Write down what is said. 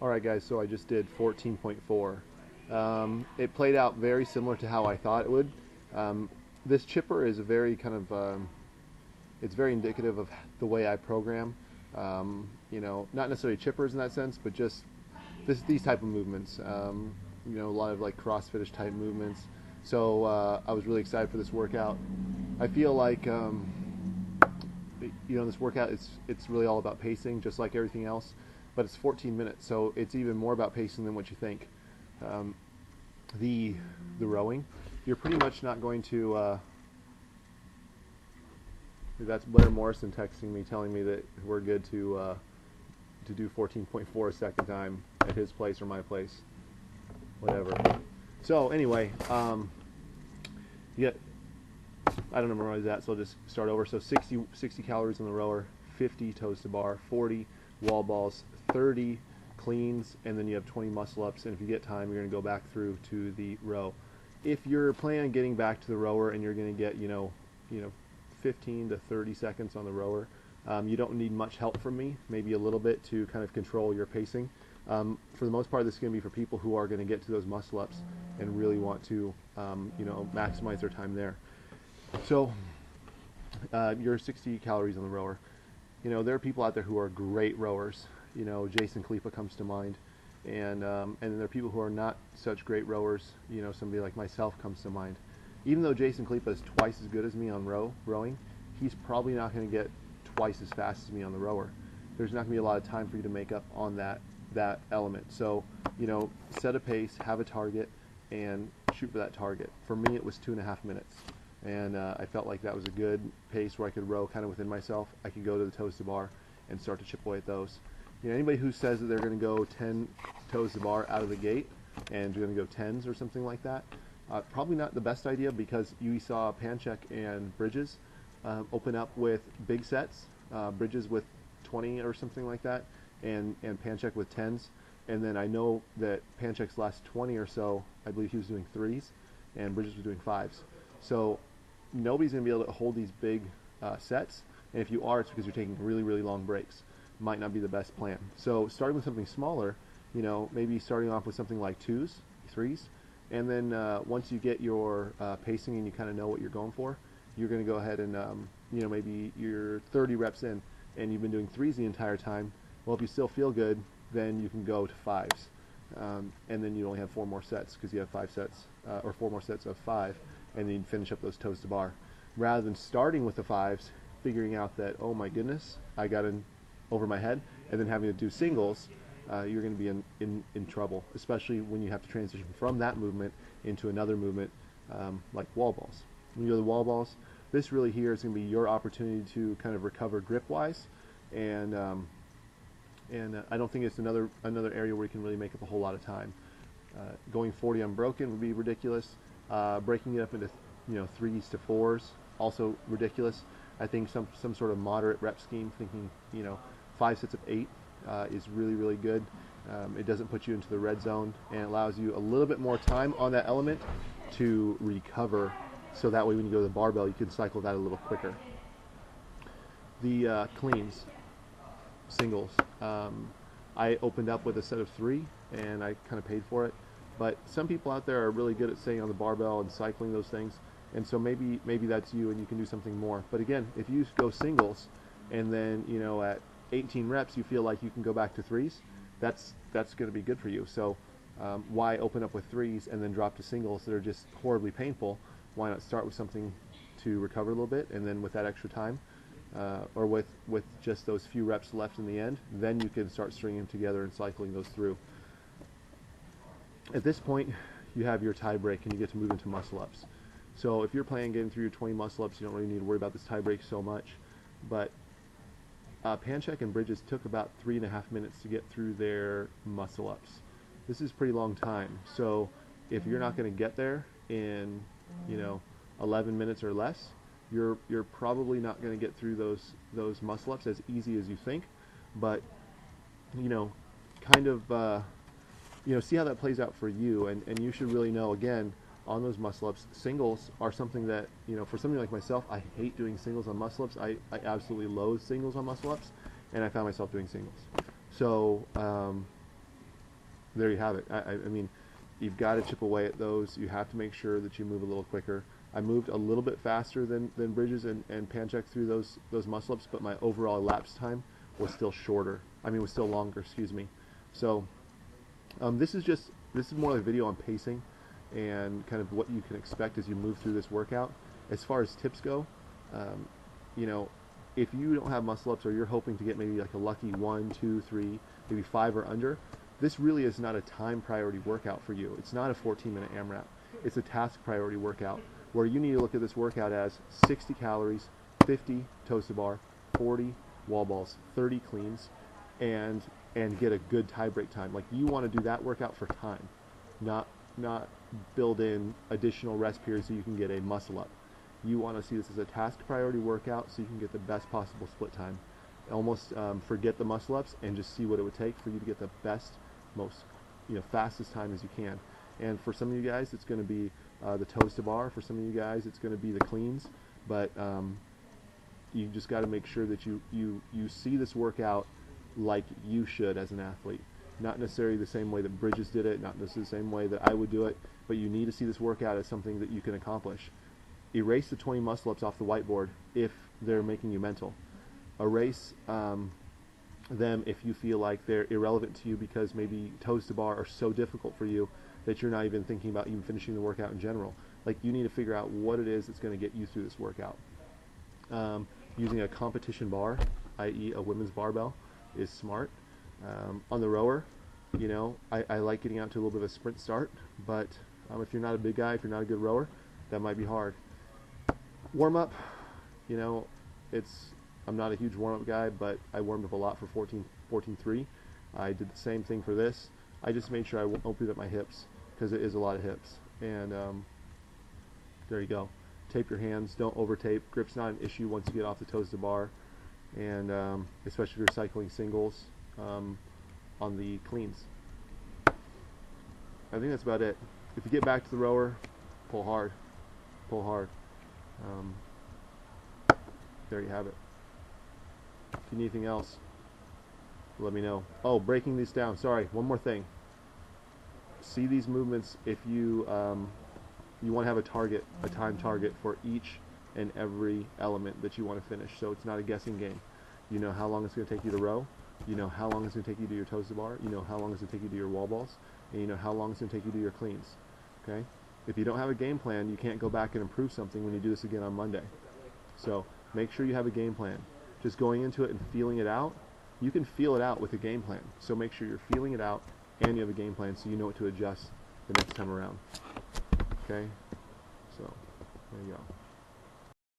Alright guys, so I just did 14.4. It played out very similar to how I thought it would. Um, this chipper is a very it's very indicative of the way I program. Not necessarily chippers in that sense, but just these type of movements. A lot of like crossfitish type movements. So I was really excited for this workout. I feel like this workout it's really all about pacing, just like everything else. But it's 14 minutes, so it's even more about pacing than what you think. Um, the rowing, you're pretty much not going to. That's Blair Morrison texting me, telling me that we're good to do 14.4 a second time at his place or my place, whatever. So anyway, yeah, I don't remember where I was at, so I'll just start over. So 60 calories on the rower, 50 toes to bar, 40 wall balls, 30 cleans, and then you have 20 muscle ups. And if you get time, you're going to go back through to the row. If you're planning on getting back to the rower and you're going to get 15 to 30 seconds on the rower, you don't need much help from me. Maybe a little bit to kind of control your pacing. For the most part, this is going to be for people who are going to get to those muscle ups and really want to maximize their time there. So you're 60 calories on the rower. There are people out there who are great rowers. Jason Khalipa comes to mind, and then there are people who are not such great rowers. Somebody like myself comes to mind. Even though Jason Khalipa is twice as good as me on rowing, he's probably not going to get twice as fast as me on the rower. There's not going to be a lot of time for you to make up on that element. So, set a pace, have a target, and shoot for that target. For me, it was 2.5 minutes. And I felt like that was a good pace where I could row kind of within myself. I could go to the toes to bar and start to chip away at those. Anybody who says that they're going to go 10 toes to bar out of the gate and you're going to go 10s or something like that, probably not the best idea, because you saw Panchek and Bridges open up with big sets, Bridges with 20 or something like that, and Panchek with 10s. And then I know that Panchek's last 20 or so, I believe he was doing 3s, and Bridges was doing 5s. So nobody's going to be able to hold these big sets, and if you are, it's because you're taking really, really long breaks. Might not be the best plan. So starting with something smaller, maybe starting off with something like 2s, 3s, and then once you get your pacing and you kind of know what you're going for, you're going to go ahead and, maybe you're 30 reps in and you've been doing 3s the entire time. Well, if you still feel good, then you can go to 5s. And then you only have 4 more sets because you have 5 sets, or 4 more sets of 5, and then you finish up those toes to bar. Rather than starting with the 5s, figuring out that, oh my goodness, I got in over my head, and then having to do singles, you're going to be in trouble, especially when you have to transition from that movement into another movement, like wall balls. When you go to the wall balls, this really here is going to be your opportunity to kind of recover grip-wise, and I don't think it's another area where you can really make up a whole lot of time. Going 40 unbroken would be ridiculous. Breaking it up into 3s to 4s, also ridiculous. I think some sort of moderate rep scheme, thinking 5 sets of 8 is really, really good. It doesn't put you into the red zone and allows you a little bit more time on that element to recover, so that way when you go to the barbell, you can cycle that a little quicker. The cleans, singles. I opened up with a set of 3 and I kind of paid for it. But some people out there are really good at staying on the barbell and cycling those things, and so maybe that's you and you can do something more. But again, if you go singles and then at 18 reps you feel like you can go back to 3s, that's going to be good for you. So why open up with 3s and then drop to singles that are just horribly painful? Why not start with something to recover a little bit, and then with that extra time, or with just those few reps left in the end, then you can start stringing them together and cycling those through. At this point, you have your tie break and you get to move into muscle ups. So if you're planning on getting through your 20 muscle ups, you don't really need to worry about this tie break so much. But Panchek and Bridges took about 3.5 minutes to get through their muscle ups. This is a pretty long time. So if you're not going to get there in 11 minutes or less, you're probably not going to get through those muscle ups as easy as you think. But kind of see how that plays out for you, and you should really know, again, on those muscle ups, singles are something that, for somebody like myself, I hate doing singles on muscle ups. I absolutely loathe singles on muscle ups, and I found myself doing singles. So there you have it. I mean, you've got to chip away at those. You have to make sure that you move a little quicker. I moved a little bit faster than Bridges and Panchek through those muscle-ups, but my overall elapsed time was still shorter. I mean, was still longer, excuse me. So this is more like a video on pacing and kind of what you can expect as you move through this workout. As far as tips go, you know, if you don't have muscle-ups or you're hoping to get maybe like a lucky 1, 2, 3, maybe 5 or under, this really is not a time priority workout for you. It's not a 14-minute AMRAP. It's a task priority workout where you need to look at this workout as 60 calories, 50 toes to bar, 40 wall balls, 30 cleans, and get a good tie break time. Like, you want to do that workout for time, not build in additional rest periods so you can get a muscle up. You want to see this as a task priority workout so you can get the best possible split time. Almost forget the muscle ups and just see what it would take for you to get the best, most fastest time as you can. And for some of you guys, it's going to be the toes to bar. For some of you guys, it's going to be the cleans. But you just got to make sure that you see this workout like you should as an athlete. Not necessarily the same way that Bridges did it, not necessarily the same way that I would do it, but you need to see this workout as something that you can accomplish. Erase the 20 muscle-ups off the whiteboard if they're making you mental. Erase them if you feel like they're irrelevant to you because maybe toes to bar are so difficult for you that you're not even thinking about even finishing the workout in general. Like, you need to figure out what it is that's going to get you through this workout. Using a competition bar, i.e. a women's barbell, is smart. On the rower, I like getting out to a little bit of a sprint start, but if you're not a big guy, if you're not a good rower, that might be hard. Warm up, I'm not a huge warm up guy, but I warmed up a lot for 14.3. I did the same thing for this. I just made sure I opened up my hips because it is a lot of hips. And there you go. Tape your hands. Don't over tape. Grip's not an issue once you get off the toes to bar, and especially if you're cycling singles on the cleans. I think that's about it. If you get back to the rower, pull hard. Pull hard. There you have it. If you need anything else, let me know. Oh, breaking these down. Sorry, one more thing. See these movements if you want to have a target, a time target for each and every element that you want to finish. So it's not a guessing game. You know how long it's going to take you to row. You know how long it's going to take you to your toes to bar. You know how long it's going to take you to your wall balls. And you know how long it's going to take you to your cleans. Okay? If you don't have a game plan, you can't go back and improve something when you do this again on Monday. So make sure you have a game plan. Just going into it and feeling it out, you can feel it out with a game plan. So make sure you're feeling it out and you have a game plan so you know what to adjust the next time around. Okay? So, there you go.